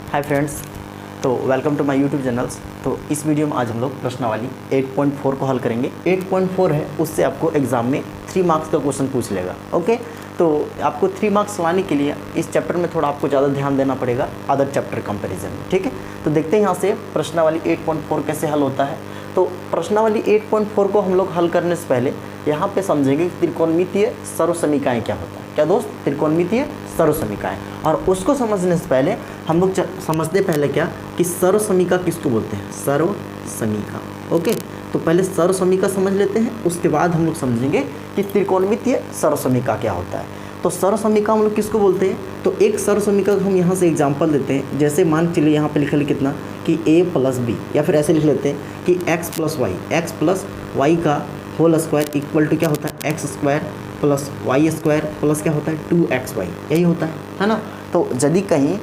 हाय friends, तो welcome to my YouTube channels. तो इस वीडियो में आज हम लोग प्रश्नावली 8.4 को हल करेंगे। 8.4 है, उससे आपको एग्जाम में 3 मार्क्स का क्वेश्चन पूछ लेगा। ओके, तो आपको 3 मार्क्स लाने के लिए इस चैप्टर में थोड़ा आपको ज़्यादा ध्यान देना पड़ेगा अदर चैप्टर कंपेरिजन में। ठीक है, तो देखते हैं यहाँ से प्रश्नावली 8.4 कैसे हल होता है। तो प्रश्नावली 8.4 को हम लोग हल करने से पहले यहाँ पे समझेंगे कि त्रिकोणमितीय सर्वसमीकाएँ क्या होता है। क्या दोस्त? त्रिकोणमितीय सर्वसमीकाएँ। और उसको समझने से पहले हम लोग समझते पहले क्या कि सर्वसमीका किसको बोलते हैं? सर्वसमीका। ओके, तो पहले सर्वसमीका समझ लेते हैं, उसके बाद हम लोग समझेंगे कि त्रिकोणमितीय सर्वसमीका क्या होता है। तो सर्वसमीका हम लोग किसको बोलते हैं? तो एक सर्वसमीका हम यहाँ से एग्जांपल देते हैं। जैसे मान चलिए यहाँ पे लिखा कितना कि a + b, या फिर ऐसे लिख लेते हैं कि x + y का होल स्क्वायर इक्वल टू क्या होता है? x² + y² प्लस क्या होता है? 2xy। यही होता है ना। तो यदि कहीं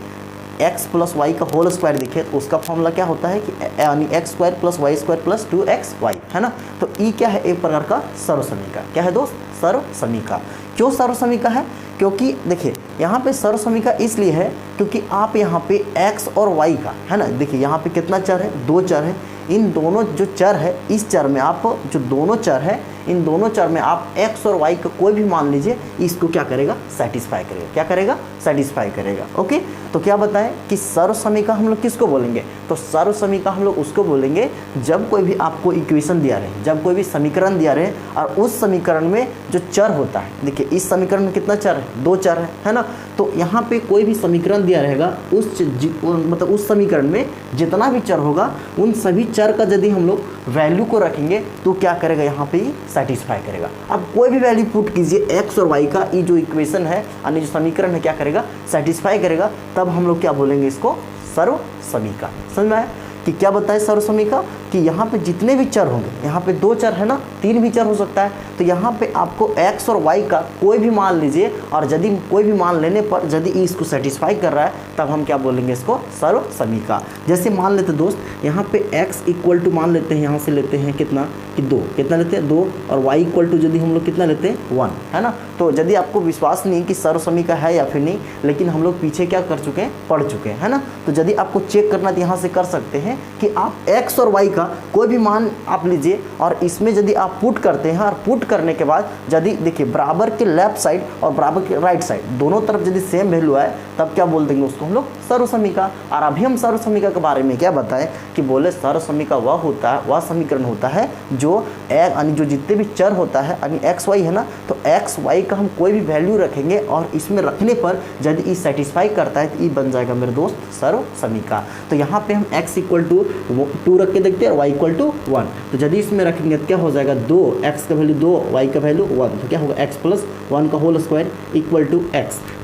x + y का होल स्क्वायर दिखे तो उसका फॉर्मूला क्या होता है कि यानी x² + y² + 2xy, है ना। तो ई क्या है? एक प्रकार का सर्वसमीका। क्या है दोस्त? सर्वसमीका। क्यों सर्वसमीका है? क्योंकि देखिए यहाँ पे सर्वसमीका इसलिए है क्योंकि आप यहाँ पे x और y का, है ना, देखिए यहाँ पे कितना चर है? 2 चर है। इन दोनों जो चर है, इस चर में आप जो दोनों चर है, इन दोनों चर में आप x और y का कोई भी मान लीजिए, इसको क्या करेगा? सेटिस्फाई करेगा। क्या करेगा? सेटिस्फाई करेगा। ओके, तो क्या बताएं कि सर्वसमीका हम लोग किसको बोलेंगे? तो सर्वसमीका हम लोग उसको बोलेंगे जब कोई भी आपको इक्वेशन दिया रहे, जब कोई भी समीकरण दिया रहे और उस समीकरण में जो चर होता है, देखिए इस समीकरण में कितना चर है? 2 चर है ना। तो यहाँ पे कोई भी समीकरण दिया रहेगा, मतलब उस समीकरण में जितना भी चर होगा, उन सभी चर का यदि हम लोग वैल्यू को रखेंगे तो क्या करेगा? यहाँ पे सेटिस्फाई करेगा। अब कोई भी वैल्यू पुट कीजिए x और y का, ये जो इक्वेशन है यानी जो समीकरण है, क्या करेगा? सेटिस्फाई करेगा। तब हम लोग क्या बोलेंगे? इसको सर्वसमीका। समझ में आया कि क्या बताए सर्वसमीका? कि यहाँ पे जितने भी चर होंगे, यहाँ पे 2 चर है ना, 3 भी चर हो सकता है, तो यहाँ पे आपको x और y का कोई भी मान लीजिए, और यदि कोई भी मान लेने पर यदि इसको सेटिस्फाई कर रहा है तब हम क्या बोलेंगे? इसको सर्वसमीका। जैसे मान लेते दोस्त, यहाँ पे x = मान लेते हैं, यहाँ से लेते हैं कितना कि 2, कितना लेते हैं? 2, और y = यदि हम लोग कितना लेते हैं? 1, है ना। तो यदि आपको विश्वास नहीं कि सर्वसमीका है या फिर नहीं, लेकिन हम लोग पीछे क्या कर चुके हैं? पढ़ चुके हैं, है ना। तो यदि आपको चेक करना तो यहाँ से कर सकते हैं कि आप x और y का कोई भी मान आप लीजिए, और इसमें यदि आप पुट करते हैं, और पुट करने के बाद यदि देखिए बराबर के लेफ्ट साइड और बराबर के राइट साइड दोनों तरफ यदि सेम वैल्यू आए, तब क्या बोल देंगे? उसको हम लोग सर्वसमीका। और अभी हम सर्वसमीका के बारे में क्या बताएं कि बोले सर्वसमीका वह होता है, वह समीकरण होता है जो यानी जो जितने भी चर होता है यानी एक्स वाई है ना, तो एक्स वाई का हम कोई भी वैल्यू रखेंगे और इसमें रखने पर यदि ई सेटिस्फाई करता है तो ई बन जाएगा मेरे दोस्त सर्वसमीका। तो यहाँ पे हम x = 2 रख के देखते हैं और y = 1। तो यदि इसमें रखेंगे तो क्या हो जाएगा? 2, x का वैल्यू 2, y का वैल्यू 1, तो क्या होगा? x + 1 का whole square equal to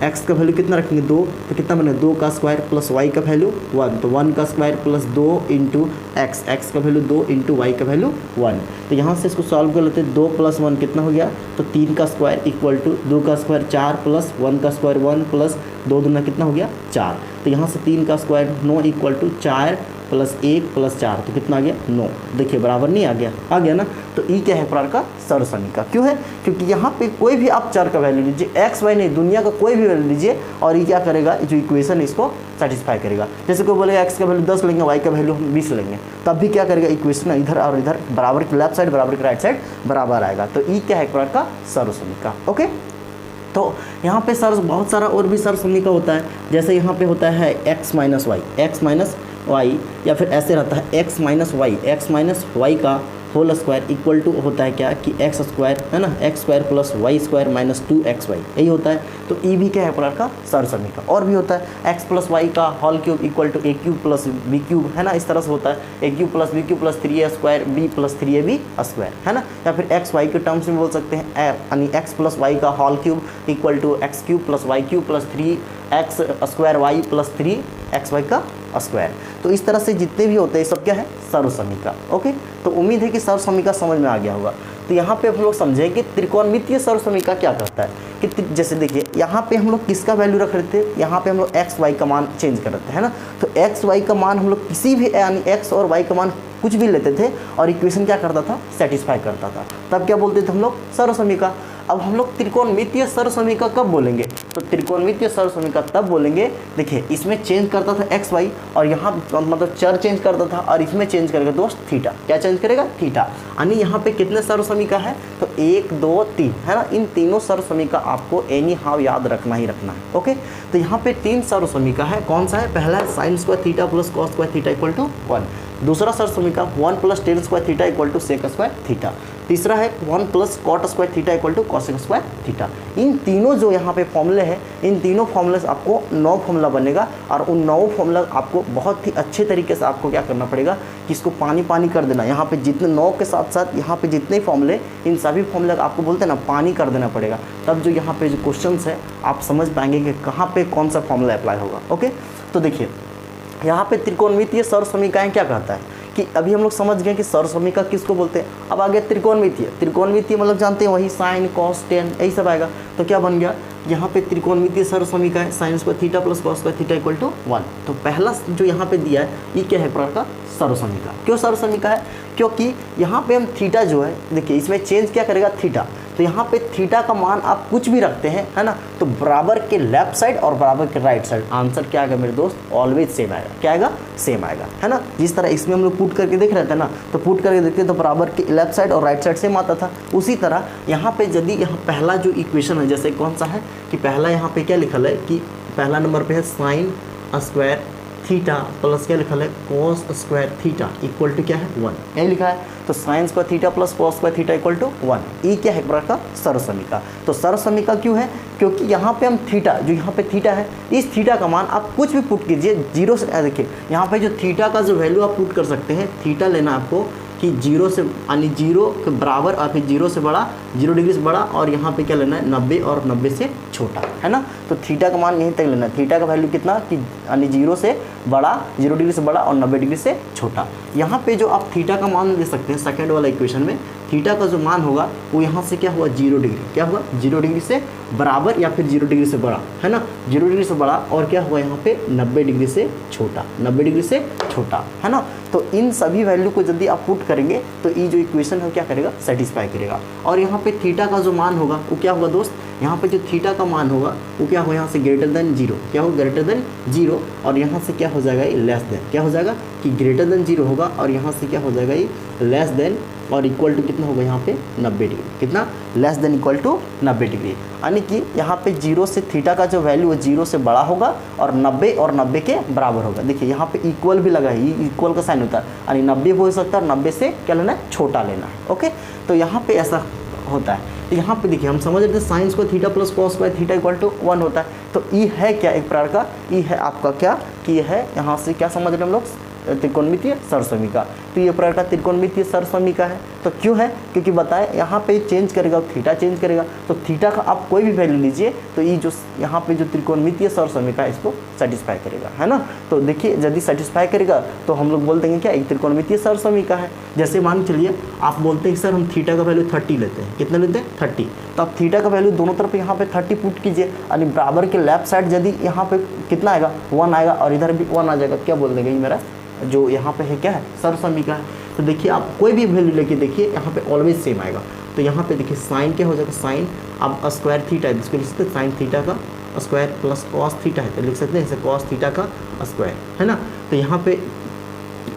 x का वैल्यू कितना रखेंगे? 2, तो कितना बने? 2 का स्क्वायर प्लस y का वैल्यू 1, तो 1 का स्क्वायर प्लस 2 × x का वैल्यू 2 × y का वैल्यू 1। तो यहाँ से इसको सॉल्व कर लेते हैं। 2 + 1 कितना हो गया? तो 3 का स्क्वायर इक्वल टू 2 का स्क्वायर 4 प्लस 1 का स्क्वायर 1 प्लस 2 दूना कितना हो गया? 4। तो यहाँ से 3 का स्क्वायर 9 इक्वल टू 4 + 1 + 4, तो कितना आ गया? 9। देखिए बराबर नहीं आ गया ना। तो ई क्या है? प्रकार का सर्वसमीका। क्यों है? क्योंकि यहाँ पे कोई भी आप चर का वैल्यू लीजिए, एक्स वाई नहीं, दुनिया का कोई भी वैल्यू लीजिए, और ये क्या करेगा? जो इक्वेशन इसको सेटिस्फाई करेगा। जैसे कोई बोलेगा एक्स का वैल्यू 10 लेंगे, वाई का वैल्यू हम 20 लेंगे, तब भी क्या करेगा? इक्वेशन इधर और इधर बराबर के लेफ्ट साइड बराबर के राइट साइड बराबर आएगा। तो ई क्या है? प्रकार का सर्वसमीका। ओके, तो यहाँ पे बहुत सारा और भी सर्वसमीका होता है। जैसे यहाँ पे होता है x - y, या फिर ऐसे रहता है x - y का होल स्क्वायर इक्वल टू होता है क्या कि x² है ना, x² + y² - 2xy, यही होता है। तो ई भी क्या है? प्रकार का सर्वसमीका। और भी होता है x + y का whole cube equal to a³ + b³, है ना, इस तरह से होता है a³ + b³ + 3a² b + 3ab², है ना। या फिर x y के टर्म्स में बोल सकते हैं, यानी x + y का whole cube equal to x³ + y³ + 3x² y + 3xy का स्क्वायर। तो इस तरह से जितने भी होते हैं सब क्या है? सर्वसमीका। ओके, तो उम्मीद है कि सर्वसमीका समझ में आ गया होगा। तो यहाँ पे हम लोग समझें कि त्रिकोणमितीय सर्वसमीका क्या कहता है कि जैसे देखिए यहाँ पे हम लोग किसका वैल्यू रख रहे थे? यहाँ पे हम लोग एक्स वाई का मान चेंज कर रहे थे, है ना। तो एक्स वाई का मान हम लोग किसी भी यानी एक्स और वाई का मान कुछ भी लेते थे और इक्वेशन क्या करता था? सेटिस्फाई करता था। तब क्या बोलते थे हम लोग? सर्वसमीका। अब हम लोग त्रिकोणमितीय सर्वसमीका कब बोलेंगे, तो त्रिकोणमितीय सर्वसमीका तब बोलेंगे, देखिए इसमें चेंज करता था एक्स वाई और यहाँ मतलब चर चेंज करता था और इसमें चेंज करेगा दोस्त थीटा, क्या चेंज करेगा थीटा। यानी यहाँ पे कितने सर्वसमीका है, तो 1 2 3 है ना, इन तीनों सर्वसमीका आपको एनी हाउ याद रखना ही रखना है। ओके, तो यहाँ पे 3 सर्वसमीका है, कौन सा है, पहला है sine square theta plus cos square theta equal to 1, दूसरा सर्वसमीका 1 plus tan square theta equal to sec square theta, तीसरा है 1 plus cot square theta equal to cosec square theta. इन तीनों जो यहाँ पे फॉर्मूले हैं, इन तीनों फॉर्मूले से आपको 9 फॉर्मूला बनेगा और उन 9 फॉर्मूला आपको बहुत ही अच्छे तरीके से आपको क्या करना पड़ेगा कि इसको पानी पानी कर देना। यहाँ पे जितने 9 के साथ साथ यहाँ पे जितने फॉर्मूले, इन सभी फॉर्मूले आपको बोलते हैं ना पानी कर देना पड़ेगा, तब जो यहाँ पे जो क्वेश्चन है आप समझ पाएंगे कि कहाँ पे कौन सा फॉर्मूला अप्लाई होगा। ओके, तो देखिए यहाँ पे त्रिकोणमितीय सर्वसमीकाएं क्या कहता है कि अभी हम लोग समझ गए कि सर्वसमीका किसको बोलते हैं। अब आगे त्रिकोणमितीय, त्रिकोणमितीय मतलब जानते हैं वही साइन कॉस टेन यही सब आएगा। तो क्या बन गया यहाँ पे त्रिकोणमितीय सर्वसमीका है sine square theta plus cos square theta equal to 1। तो पहला जो यहाँ पे दिया है ये क्या है, प्रकार का सर्वसमीका। क्यों सर्वसमीका है, क्योंकि यहाँ पे हम थीटा जो है, देखिए इसमें चेंज क्या करेगा थीटा, तो यहाँ पे थीटा का मान आप कुछ भी रखते हैं है ना, तो बराबर के लेफ्ट साइड और बराबर के राइट साइड आंसर क्या आएगा मेरे दोस्त, ऑलवेज सेम आएगा। क्या आएगा, सेम आएगा है ना। जिस तरह इसमें हम लोग पुट करके देख रहे थे ना, तो पुट करके देखते तो बराबर के लेफ्ट साइड और राइट साइड सेम आता था। उसी तरह यहाँ पे यदि यहाँ पहला जो इक्वेशन है, जैसे कौन सा है कि पहला यहाँ पे क्या लिखल है कि पहला नंबर पे है साइन स्क्वायर थीटा प्लस क्या लिखा है cos square theta equal to क्या है 1, यही लिखा है। तो sine square theta plus cos square theta equal to 1, ये क्या है प्रकार का सर्वसमीका। तो सर्वसमीका क्यों है, क्योंकि यहाँ पे हम थीटा, जो यहाँ पे थीटा है, इस थीटा का मान आप कुछ भी पुट कीजिए जीरो से, देखिए यहाँ पे जो थीटा का जो वैल्यू आप पुट कर सकते हैं, थीटा लेना आपको कि जीरो से यानी जीरो के बराबर और फिर जीरो से बड़ा, 0 डिग्री से बड़ा, और यहाँ पे क्या लेना है 90 और 90 से छोटा है ना। तो थीटा का मान यहीं तक लेना है, थीटा का वैल्यू कितना कि यानी 0 से बड़ा, 0 डिग्री से बड़ा और 90 डिग्री से छोटा। यहाँ पे जो आप थीटा का मान ले सकते हैं सेकंड वाला इक्वेशन में, थीटा का जो मान होगा वो यहाँ से क्या हुआ 0 डिग्री, क्या हुआ 0 डिग्री से बराबर या फिर 0 डिग्री से बड़ा है ना, 0 डिग्री से बड़ा, और क्या हुआ यहाँ पे 90 डिग्री से छोटा, 90 डिग्री से छोटा है ना। तो इन सभी वैल्यू को यदि आप पुट करेंगे तो ये जो इक्वेशन है क्या करेगा, सेटिस्फाई करेगा। और यहाँ पे थीटा का जो मान होगा वो क्या होगा दोस्त, यहाँ पे जो थीटा का मान होगा वो क्या होगा, यहाँ से ग्रेटर देन 0, क्या होगा ग्रेटर देन 0, और यहाँ से क्या हो जाएगा ये लेस देन, क्या हो जाएगा कि ग्रेटर देन 0 होगा, और यहाँ से क्या हो जाएगा ये लेस देन और इक्वल टू कितना होगा यहाँ पे 90 डिग्री, कितना less than equal to 90 degree. यानी कि यहाँ पे 0 से थीटा का जो वैल्यू है 0 से बड़ा होगा और 90 और 90 के बराबर होगा। देखिए यहाँ पे इक्वल भी लगा है, ये इक्वल का साइन होता है, यानी 90 भी हो सकता है, 90 से क्या लेना है छोटा लेना है। ओके, तो यहाँ पे ऐसा होता है। तो यहाँ पे देखिए हम समझ रहे थे sine square theta plus cos square theta equal to 1 होता है। तो ई है क्या, एक प्रकार का ई है आपका क्या कि ये है, यहाँ से क्या समझ रहे हैं हम लोग, त्रिकोणमितीय सर्वसमीका। तो ये प्रकार का त्रिकोणमितीय सर्वसमीका है। तो क्यों है, क्योंकि बताए यहाँ पे चेंज करेगा, थीटा चेंज करेगा, तो थीटा का आप कोई भी वैल्यू लीजिए तो ये जो यहाँ पे जो त्रिकोणमितीय सर्वसमीका है इसको सेटिस्फाई करेगा है ना। तो देखिए यदि सेटिस्फाई करेगा तो हम लोग बोल देंगे क्या एक त्रिकोणमितीय सर्वसमीका है। जैसे मान चलिए आप बोलते हैं सर हम थीटा का वैल्यू 30 लेते हैं, कितना लेते हैं 30, तो आप थीटा का वैल्यू दोनों तरफ यहाँ पे 30 पुट कीजिए, यानी बराबर के लेफ्ट साइड यदि यहाँ पे कितना आएगा 1 आएगा और इधर भी 1 आ जाएगा, क्या बोल देंगे ये मेरा जो यहाँ पे है क्या है सर्वसमीका है। तो देखिए आप कोई भी वैल्यू लेके देखिए यहाँ पे ऑलवेज सेम आएगा। तो यहाँ पे देखिए साइन क्या हो जाएगा, साइन अब स्क्वायर थीटा है, इसको लिख सकते हैं साइन थीटा का स्क्वायर प्लस कॉस थीटा है, तो लिख सकते हैं इसे कॉस थीटा का स्क्वायर है ना। तो यहाँ पे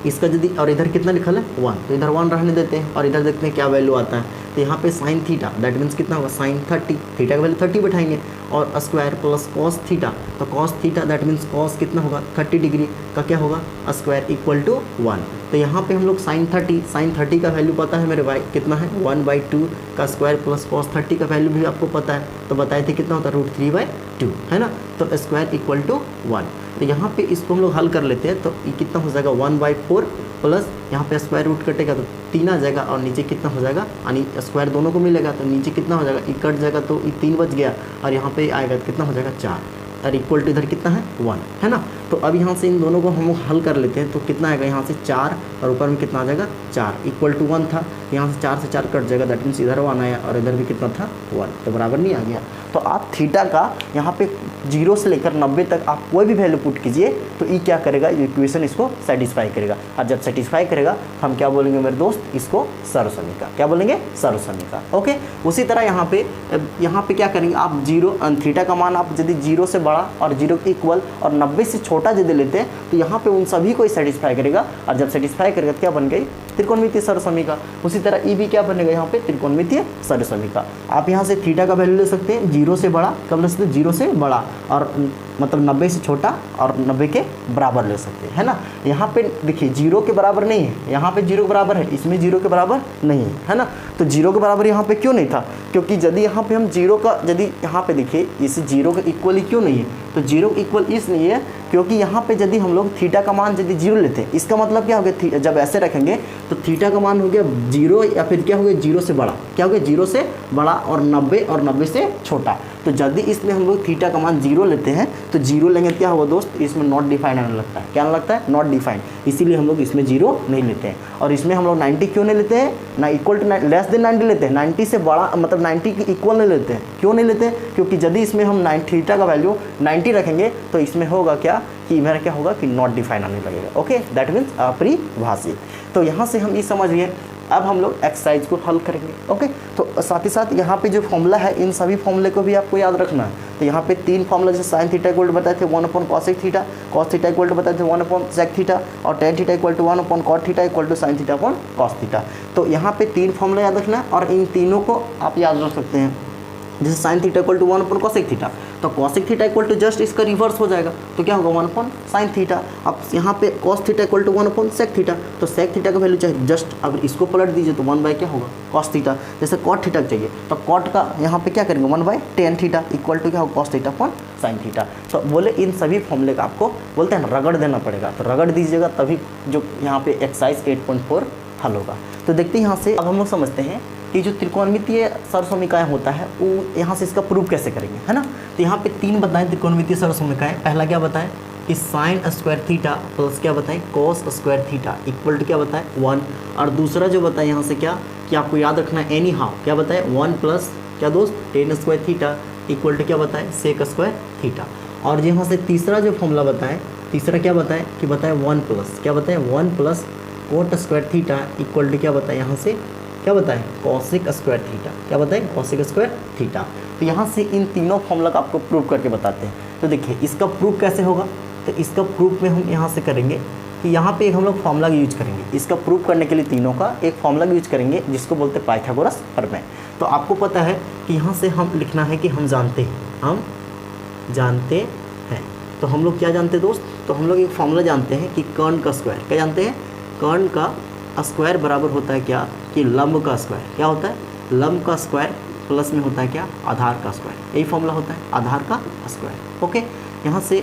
इसका यदि और इधर कितना लिखा है 1, तो इधर 1 रहने देते हैं और इधर देखते हैं क्या वैल्यू आता है। तो यहाँ पे साइन थीटा दैट मीन्स कितना होगा साइन 30, थीटा का वैल्यू 30 बैठाएंगे, और स्क्वायर प्लस कॉस थीटा, तो cos theta that means cos कितना होगा 30 डिग्री का क्या होगा स्क्वायर इक्वल टू 1। तो यहाँ पे हम लोग साइन 30 का वैल्यू पता है मेरे भाई कितना है 1/2 का स्क्वायर प्लस कॉस 30 का वैल्यू भी आपको पता है, तो बताए थे कितना होता है √3/2 है ना। तो स्क्वायर इक्वल टू 1। तो यहाँ पे इसको हम लोग हल कर लेते हैं, तो ये कितना हो जाएगा 1/4 प्लस यहाँ पे स्क्वायर रूट कटेगा तो 3 आ जाएगा, और नीचे कितना हो जाएगा यानी स्क्वायर दोनों को मिलेगा तो नीचे कितना हो जाएगा, ये कट जाएगा तो ये 3 बच गया, और यहाँ पे आएगा कितना हो जाएगा 4, और इक्वल टू इधर कितना है 1 है ना। तो अब यहाँ से इन दोनों को हम हल कर लेते हैं, तो कितना आएगा यहाँ से 4 और ऊपर में कितना आ जाएगा 4 इक्वल टू 1 था, तो यहाँ से 4 से 4 कट जाएगा, दैट मीन्स इधर 1 आया और इधर भी कितना था 1, तो बराबर नहीं आ गया। तो आप थीटा का यहाँ पे 0 से लेकर 90 तक आप कोई भी वैल्यू पुट कीजिए तो ई क्या करेगा, ये इक्वेशन इसको सेटिस्फाई करेगा। और जब सेटिस्फाई करेगा हम क्या बोलेंगे मेरे दोस्त, इसको सर्वसमीका। क्या बोलेंगे, सर्वसमीका। ओके, उसी तरह यहाँ पे क्या करेंगे आप, 0 थीटा का मान आप यदि 0 से बड़ा और 0 के इक्वल और 90 से छोटा यदि लेते हैं तो यहाँ पे उन सभी को सेटिस्फाई करेगा। और जब सेटिस्फाई करेगा तो क्या बन गई, त्रिकोणमितीय सर्वसमीका। उसी तरह ई भी क्या बनेगा यहाँ पे, त्रिकोणमितीय सर्वसमीका। आप यहाँ से थीटा का वैल्यू ले सकते हैं 0 से बड़ा, कब ले सकते हैं 0 से बड़ा, और मतलब 90 से छोटा और 90 के बराबर ले सकते हैं, है ना। यहाँ पे देखिए 0 के बराबर नहीं है, यहाँ पे 0 के बराबर है, इसमें 0 के बराबर नहीं है ना। तो 0 के बराबर यहाँ पे क्यों नहीं था, क्योंकि यदि यहाँ पे हम 0 का, यदि यहाँ पे देखिए इस 0 के इक्वल ही क्यों नहीं है, तो 0 इक्वल इसलिए है क्योंकि यहाँ पे यदि हम लोग थीटा का मान यदि 0 लेते हैं, इसका मतलब क्या हो गया, जब ऐसे रखेंगे तो थीटा का मान हो गया 0 या फिर क्या हो गया 0 से बड़ा, क्या हो गया 0 से बड़ा और 90 से छोटा। तो यदि इसमें हम लोग थीटा का मान 0 लेते हैं तो 0 लेंगे तो क्या होगा दोस्त, इसमें नॉट डिफाइंड आने लगता है। क्या लगता है, नॉट डिफाइंड, इसीलिए हम लोग इसमें 0 नहीं लेते हैं। और इसमें हम लोग 90 क्यों नहीं लेते हैं, ना इक्वल टू लेस देन 90 लेते हैं, 90 से बड़ा मतलब 90 के इक्वल नहीं लेते हैं। क्यों नहीं लेते हैं, क्योंकि यदि इसमें हम थीटा का वैल्यू 90 रखेंगे तो इसमें होगा क्या कि मेरा क्या होगा कि नॉट डिफाइन आने लगेगा। ओके, दैट मीन्स अपरिभाषित। तो यहाँ से हम ये समझ लिए। अब हम लोग एक्सरसाइज को हल करेंगे। ओके, तो साथ ही साथ यहाँ पे जो फॉर्मूला है इन सभी फॉर्मूले को भी आपको याद रखना है। तो यहाँ पे 3 फॉर्मूला जैसे साइन थीटा इक्वल टू बताए थे 1/cos theta, cos theta equal to बताए थे 1/sec थीटा, और tan theta equal to 1/cot theta equal to sin theta upon cos theta. तो यहाँ पे 3 फॉर्मूला याद रखना है और इन तीनों को आप याद रख सकते हैं। जैसे sin theta equal to 1/cosec theta, तो cosec theta equal to just इसका रिवर्स हो जाएगा, तो क्या होगा 1/sin थीटा। अब यहाँ पे cos theta equal to 1/sec theta, तो sec थीटा का वैल्यू चाहिए जस्ट अगर इसको पलट दीजिए तो 1 बाई क्या होगा cos थीटा। जैसे cot थीटा चाहिए तो cot का यहाँ पे क्या करेंगे 1/tan थीटा इक्वल टू क्या होगा cos theta upon sin theta. तो बोले इन सभी फॉर्मूले का आपको बोलते हैं रगड़ देना पड़ेगा, तो रगड़ दीजिएगा तभी जो यहाँ पे एक्सरसाइज 8.4 हल होगा। तो देखते हैं यहाँ से अब हम लोग समझते हैं कि जो त्रिकोणमितीय सर्वसमीकाएं होता है वो यहाँ से इसका प्रूफ कैसे करेंगे, है ना। तो यहाँ पे 3 बताएं त्रिकोणमितीय सर्वसमीकाएं। पहला क्या बताएं कि साइन स्क्वायर थीटा प्लस क्या बताएं cos square theta equal to क्या बताएं 1। और दूसरा जो बताएं यहाँ से क्या कि आपको याद रखना है एनी हाउ, क्या बताएं 1 प्लस क्या दोस्त tan square theta equal to क्या बताएं सेक स्क्वायर थीटा। और यहाँ से तीसरा जो फॉर्मूला बताएं, तीसरा क्या बताएं कि बताएं 1 प्लस क्या बताएं 1 plus cot square theta equal to क्या बताएं यहाँ से क्या बताएं कॉसिक स्क्वायर थीटा, क्या बताएं कॉसिक स्क्वायर थीटा। तो यहाँ से इन तीनों फॉर्मूला का आपको प्रूफ करके बताते हैं। तो देखिए इसका प्रूफ कैसे होगा, तो इसका प्रूफ में हम यहाँ से करेंगे कि यहाँ पे हम लोग फॉर्मूला यूज करेंगे। इसका प्रूफ करने के लिए तीनों का एक फॉर्मूला यूज करेंगे जिसको बोलते हैं पाइथागोरस प्रमेय। तो आपको पता है कि यहाँ से हम लिखना है कि हम जानते हैं, तो हम लोग क्या जानते हैं दोस्त, तो हम लोग एक फॉर्मूला जानते हैं कि कर्ण का स्क्वायर, क्या जानते हैं कर्ण का स्क्वायर बराबर होता है क्या कि लंब का स्क्वायर, क्या होता है लंब का स्क्वायर प्लस में होता है क्या आधार का स्क्वायर। यही फॉर्मूला होता है आधार का स्क्वायर। ओके, यहाँ से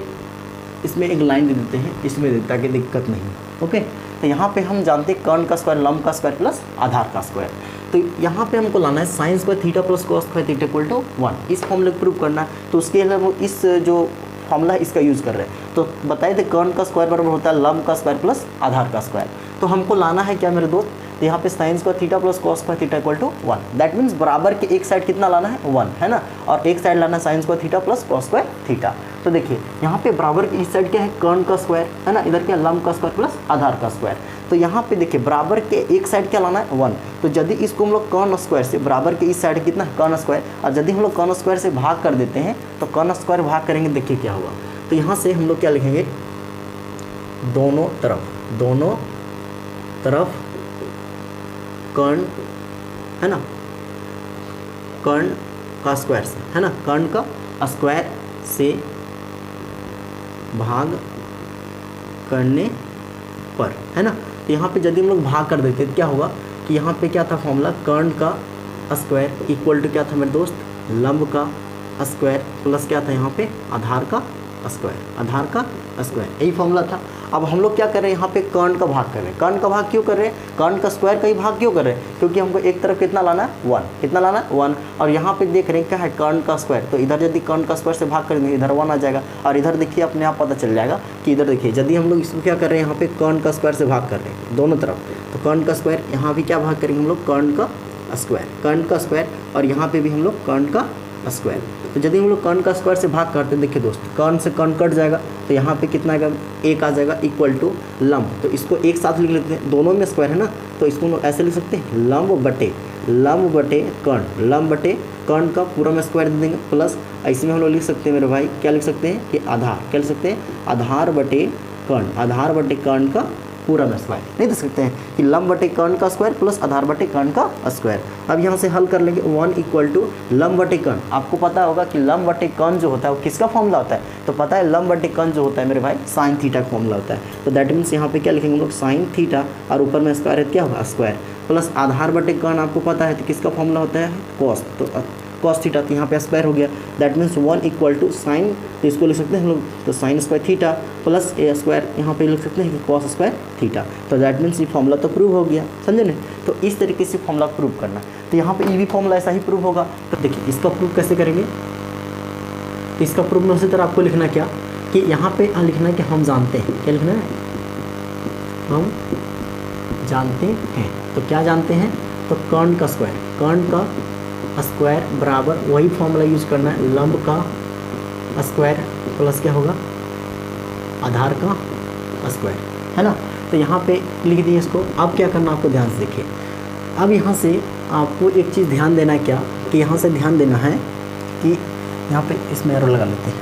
इसमें एक लाइन दे देते हैं, इसमें देता है कि दिक्कत नहीं। ओके, तो यहाँ पे हम जानते हैं कर्ण का स्क्वायर लंब का स्क्वायर प्लस आधार का स्क्वायर। तो यहाँ पे हमको लाना है sine square theta plus cos square theta equal to 1। इस फॉर्मूले को प्रूव करना है, तो उसके लिए हम इस जो फॉर्मूला है इसका यूज़ कर रहे हैं। तो बताए थे कर्ण का स्क्वायर बराबर होता है लंब का स्क्वायर प्लस आधार का स्क्वायर। तो हमको लाना है क्या मेरे दोस्त, तो यहाँ पे sine square theta plus cos square theta equal to 1। That means बराबर के एक साइड कितना लाना है 1, है ना, और एक साइड लाना है sine square theta plus cos square theta. तो देखिए यहाँ पे बराबर की इस साइड क्या है कर्ण का स्क्वायर, है ना, इधर क्या लंब का स्क्वायर प्लस आधार का स्क्वायर। तो यहाँ पे देखिए बराबर के एक साइड क्या लाना है 1। तो यदि इसको हम लोग कर्ण स्क्वायर से बराबर के इस साइड कितना कर्ण स्क्वायर, और यदि हम लोग कर्ण स्क्वायर से भाग कर देते हैं तो कर्ण स्क्वायर भाग करेंगे, देखिए क्या होगा। तो यहाँ से हम लोग क्या लिखेंगे दोनों तरफ कर्ण, है ना, कर्ण का स्क्वायर से, है ना, कर्ण का स्क्वायर से भाग करने पर, है ना। तो यहाँ पे यदि हम लोग भाग कर देते तो क्या होगा कि यहाँ पे क्या था फॉर्मूला कर्ण का स्क्वायर इक्वल टू क्या था मेरे दोस्त लंब का स्क्वायर प्लस क्या था यहाँ पे आधार का स्क्वायर, आधार का स्क्वायर, यही फॉर्मूला था। अब हम लोग क्या कर रहे हैं, यहाँ पे कर्ण का भाग कर रहे हैं। कर्ण का भाग क्यों कर रहे हैं, कर्ण का स्क्वायर का ही भाग क्यों कर रहे हैं, क्योंकि हमको एक तरफ कितना लाना है 1, कितना लाना है 1, और यहाँ पे देख रहे हैं क्या है कर्ण का स्क्वायर, तो इधर यदि कर्ण का स्क्वायर से भाग करेंगे इधर 1 आ जाएगा, और इधर देखिए अपने आप पता चल जाएगा कि इधर देखिए यदि हम लोग इसको क्या कर रहे हैं, यहाँ पे कर्ण का स्क्वायर से भाग कर रहे हैं दोनों तरफ, तो कर्ण का स्क्वायर यहाँ भी क्या भाग करेंगे हम लोग, कर्ण का स्क्वायर, कर्ण का स्क्वायर, और यहाँ पे भी हम लोग कर्ण का स्क्वायर। तो यदि हम लोग कर्ण का स्क्वायर से भाग करते हैं, देखिए दोस्त कर्ण से कर्ण कट जाएगा, तो यहाँ पे कितना आएगा, 1 आ जाएगा, इक्वल टू लंब, तो इसको एक साथ लिख लेते हैं, दोनों में स्क्वायर है ना, तो इसको हम लोग ऐसे लिख सकते हैं, लंब बटे कर्ण, लंब बटे कर्ण का पूरा में स्क्वायर दे देंगे, प्लस इसमें हम लोग लिख सकते हैं मेरे भाई, क्या लिख सकते हैं कि आधार, क्या लिख सकते हैं, आधार बटे कर्ण का पूरा में स्क्वायर, नहीं दे सकते हैं कि लंब बटे कर्ण का स्क्वायर प्लस आधार बटे कर्ण का स्क्वायर। अब यहाँ से हल कर लेंगे, 1 इक्वल टू लंब बटे कर्ण, आपको पता होगा कि लंब बटे कर्ण जो होता है वो किसका फॉर्मूला होता है, तो पता है लंब बटे कर्ण जो होता है मेरे भाई साइन थीटा का फॉर्मूला होता है, तो दैट मीन्स यहाँ पे क्या लिखेंगे हम लोग, साइन थीटा, और ऊपर में स्क्वायर है क्या होगा स्क्वायर, प्लस आधार बटे कर्ण आपको पता है तो किसका फॉर्मूला होता है कॉस, तो कॉस थीटा, तो यहाँ पे स्क्वायर हो गया, that means 1 equal to sine, तो इसको लिख सकते हैं हम लोग, तो sine square theta plus a square, यहाँ पे लिख सकते हैं कि कॉस स्क्वायर थीटा, तो दैट मीन्स ये फॉर्मूला तो प्रूव हो गया, समझे ना। तो इस तरीके से फॉर्मूला प्रूव करना, तो यहाँ पे ये भी फॉर्मूला ऐसा ही प्रूव होगा। तो देखिए इसका प्रूव कैसे करेंगे, इसका प्रूव में उसी तरह आपको लिखना क्या कि यहाँ पे लिखना है कि हम जानते हैं, क्या लिखना है, हम जानते हैं, तो क्या जानते हैं, तो कर्ण का स्क्वायर बराबर वही फॉर्मूला यूज करना है, लंब का स्क्वायर प्लस क्या होगा, आधार का स्क्वायर, है ना। तो यहाँ पे लिख दिए इसको। अब क्या करना आपको ध्यान से देखिए, अब यहाँ से आपको एक चीज़ ध्यान देना है, क्या कि यहाँ से ध्यान देना है कि यहाँ पे इसमें एरो लगा लेते हैं,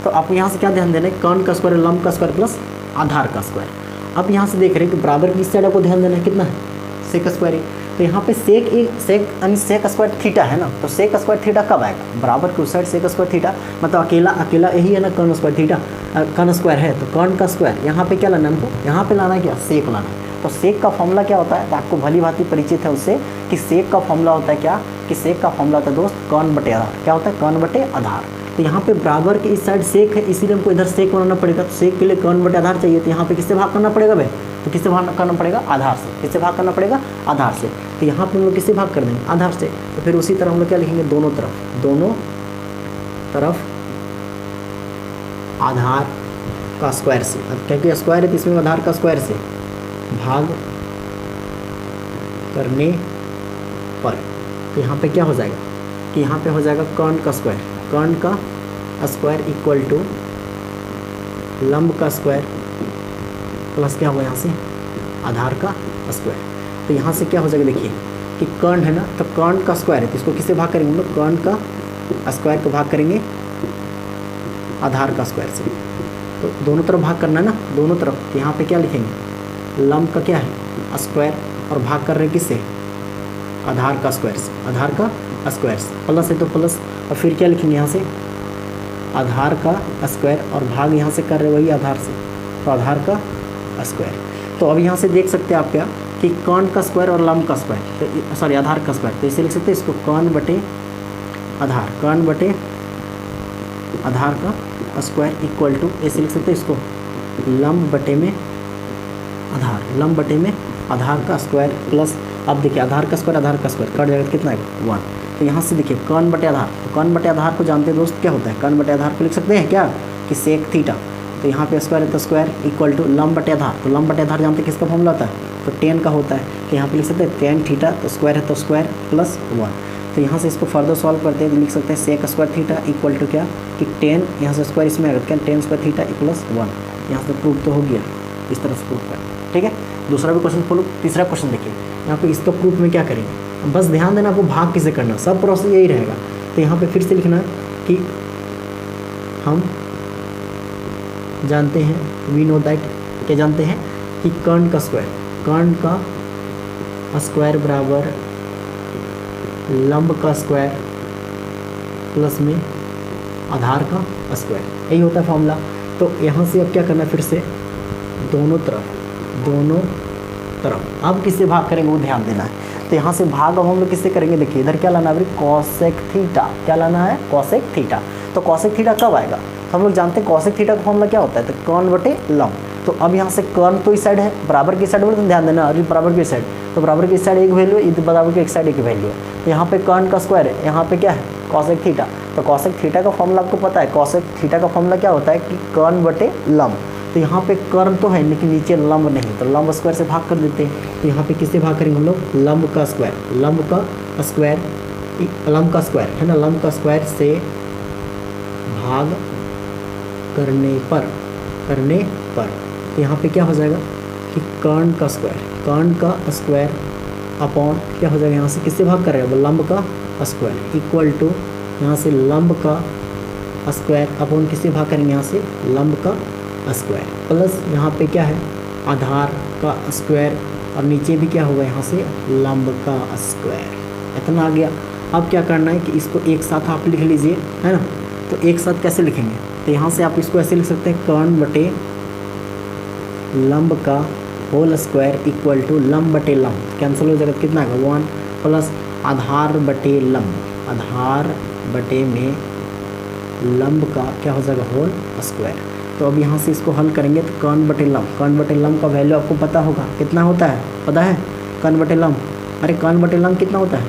तो आपको यहाँ से क्या ध्यान देना है, कर्ण का स्क्वायर लंब का स्क्वायर प्लस आधार का स्क्वायर। अब यहाँ से देख रहे हैं कि बराबर की इस साइड आपको ध्यान देना है, कितना है सेक स्क्वायर है, तो यहाँ पे सेक स्क्वायर थीटा है ना, तो सेक स्क्वायर थीटा कब आएगा, बराबर के उस साइड सेक स्क्वायर थीटा, मतलब अकेला यही है ना कर्ण स्क्वायर थीटा, कर्ण स्क्वायर है, तो कर्ण का स्क्वायर यहाँ पे क्या लाना है हमको, यहाँ पे लाना है क्या, सेक लाना है। तो सेक का फॉर्मूला क्या होता है, तो आपको भली भांति परिचित है उससे कि सेक का फॉर्मूला होता है क्या, कि सेक का फॉर्मूला होता है दोस्त कर्ण बटे आधार, क्या होता है कर्ण बटे आधार। तो यहाँ पे बराबर के इस साइड सेक है, इसीलिए हमको इधर सेक बनाना पड़ेगा, तो सेक के लिए कर्ण बटे आधार चाहिए, तो यहाँ पे किससे भाग करना पड़ेगा भाई, तो किससे भाग करना पड़ेगा, आधार से, किससे भाग करना पड़ेगा, आधार से। तो यहाँ पे हम लोग किससे भाग कर देंगे, आधार से, तो फिर उसी तरह हम लोग क्या लिखेंगे, दोनों तरफ आधार का स्क्वायर से, क्योंकि स्क्वायर है तो इसमें आधार का स्क्वायर से भाग करने पर, तो यहाँ पे क्या हो जाएगा कि यहाँ पे हो जाएगा कर्ण का स्क्वायर इक्वल टू लंब का स्क्वायर प्लस क्या होगा यहाँ से आधार का स्क्वायर। तो यहाँ से क्या हो जाएगा, देखिए कि कर्ण है ना, तो कर्ण का स्क्वायर है, तो इसको किससे भाग करेंगे हम लोग, कर्ण का स्क्वायर को भाग करेंगे आधार का स्क्वायर से, तो दोनों तरफ भाग करना है ना, दोनों तरफ। तो यहाँ पे क्या लिखेंगे, लंब का क्या है स्क्वायर, और भाग कर रहे हैं किससे, आधार का स्क्वायर से, आधार का स्क्वायर से, प्लस है तो प्लस, और फिर क्या लिखेंगे यहाँ से आधार का स्क्वायर, और भाग यहाँ से कर रहे वही आधार से, तो आधार का स्क्वायर। तो अब यहाँ से देख सकते हैं आप क्या कि कर्ण का स्क्वायर और लंब का स्क्वायर, तो सॉरी आधार का स्क्वायर, तो इसे लिख सकते हैं इसको कर्ण बटे आधार का स्क्वायर इक्वल टू, ऐसे लिख सकते हैं इसको लंब बटे में आधार का स्क्वायर प्लस, अब देखिए आधार का स्क्वायर कट जाएगा, कितना है 1। तो यहाँ से देखिए कर्ण बटे आधार, तो कर्ण बटे आधार को जानते हैं दोस्त क्या होता है, कर्ण बटे आधार को लिख सकते हैं क्या कि सेक थीटा, तो यहाँ पे स्क्वायर है तो स्क्वायर इक्वल टू लंब बटे आधार, तो लंब बटे आधार जानते हैं किसका फॉर्मूला होता है, तो टेन का होता है, तो यहाँ पे लिख सकते हैं टेन थीटा, तो स्क्वायर है तो स्क्वायर प्लस 1। तो यहाँ से इसको फर्दर सॉल्व करते हैं तो लिख सकते हैं sec square theta equal to क्या कि 10, यहाँ से स्क्वायर इसमें आएगा क्या 10 स्क्वायर थीटा प्लस 1। यहाँ से प्रूफ तो हो गया, इस तरह से प्रूफ कर, ठीक है। दूसरा भी क्वेश्चन फॉलो, तीसरा क्वेश्चन देखिए, यहाँ पे इसका प्रूफ में क्या करेंगे, बस ध्यान देना आपको भाग किसे करना, सब प्रोसेस यही रहेगा। तो यहाँ पे फिर से लिखना कि हम जानते हैं, वी नो दैट, क्या जानते हैं कि कर्ण का स्क्वायर बराबर लंब का स्क्वायर प्लस में आधार का स्क्वायर, यही होता है फॉर्मूला। तो यहाँ से अब क्या करना है, फिर से दोनों तरफ अब किससे भाग करेंगे वो ध्यान देना है। तो यहाँ से भाग अब हम लोग किससे करेंगे, देखिए इधर क्या लाना है, कॉसेक थीटा, क्या लाना है कॉसेक थीटा। तो कॉसेक थीटा कब आएगा, तो हम लोग जानते हैं कॉसेक थीटा का फॉर्मूला क्या होता है, तो कर्ण बटे लंब। तो अब यहाँ से कर्ण तो इस साइड है, बराबर की साइड बोले तो ध्यान देना, अरे बराबर की साइड, तो बराबर की साइड एक वैल्यू है, इधर बराबर की एक साइड एक वैल्यू है। तो यहाँ पे कर्ण का स्क्वायर है, यहाँ पे क्या है कॉसेक थीटा। तो कॉसेक थीटा का फॉर्मूला आपको पता है, कॉसेक थीटा का फॉर्मूला क्या होता है कि कर्ण बटे लंब। तो यहाँ पे कर्ण तो है लेकिन नीचे लंब नहीं, तो लंब स्क्वायर से भाग कर देते हैं। तो यहाँ पे किससे भाग करेंगे हम लोग, लंब का स्क्वायर, लंब का स्क्वायर, लंब का स्क्वायर है ना, लंब का स्क्वायर से भाग करने पर तो यहाँ पे क्या हो जाएगा कि कर्ण का स्क्वायर अपॉन क्या हो जाएगा, यहाँ से किससे भाग करेगा, लंब का स्क्वायर इक्वल टू यहाँ से लंब का स्क्वायर अपॉन किससे भाग करेंगे, यहाँ से लंब का स्क्वायर प्लस यहाँ पे क्या है आधार का स्क्वायर और नीचे भी क्या होगा यहाँ से लंब का स्क्वायर। इतना आ गया। अब क्या करना है कि इसको एक साथ आप लिख लीजिए, है ना। तो एक साथ कैसे लिखेंगे, तो यहाँ से आप इसको ऐसे लिख सकते हैं, कर्ण बटे लंब का होल स्क्वायर इक्वल टू लंब बटे लंब कैंसिल हो जाएगा, कितना आएगा 1 प्लस आधार बटे लंब, आधार बटे में लंब का क्या हो जाएगा होल स्क्वायर। तो अब यहाँ से इसको हल करेंगे तो कर्ण बटे लंब का वैल्यू आपको पता होगा कितना होता है, पता है कर्ण बटे लंब, अरे कर्ण बटे लंब कितना होता है,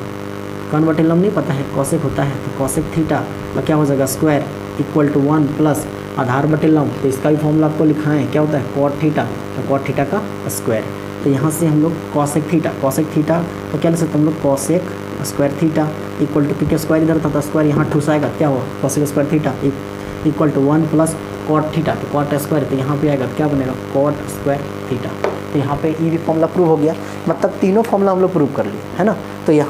कर्ण बटे लंब नहीं पता है, कॉसेक होता है। तो कॉसेक थीटा का क्या हो जाएगा स्क्वायर इक्वल टू 1 प्लस आधार बटे लंब, तो इसका भी फॉर्मूला आपको लिखा है क्या होता है कॉट थीटा, तो कॉट थीटा का स्क्वायर। तो यहाँ से हम लोग कॉसेक थीटा तो क्या लिख सकते हैं हम लोग, cosec square theta equal to, क्योंकि स्क्वायर इधर था तो स्क्वायर यहाँ ठुसाएगा, क्या हुआ cosec square theta equal to 1 plus cot theta, तो कॉट स्क्वायर, तो यहाँ पे आएगा क्या बनेगा कॉट स्क्वायर थीटा। तो यहाँ पे ये भी फॉर्मूला प्रूव हो गया, मतलब तीनों फॉर्मूला हम लोग प्रूव कर लिए, है ना। तो यहाँ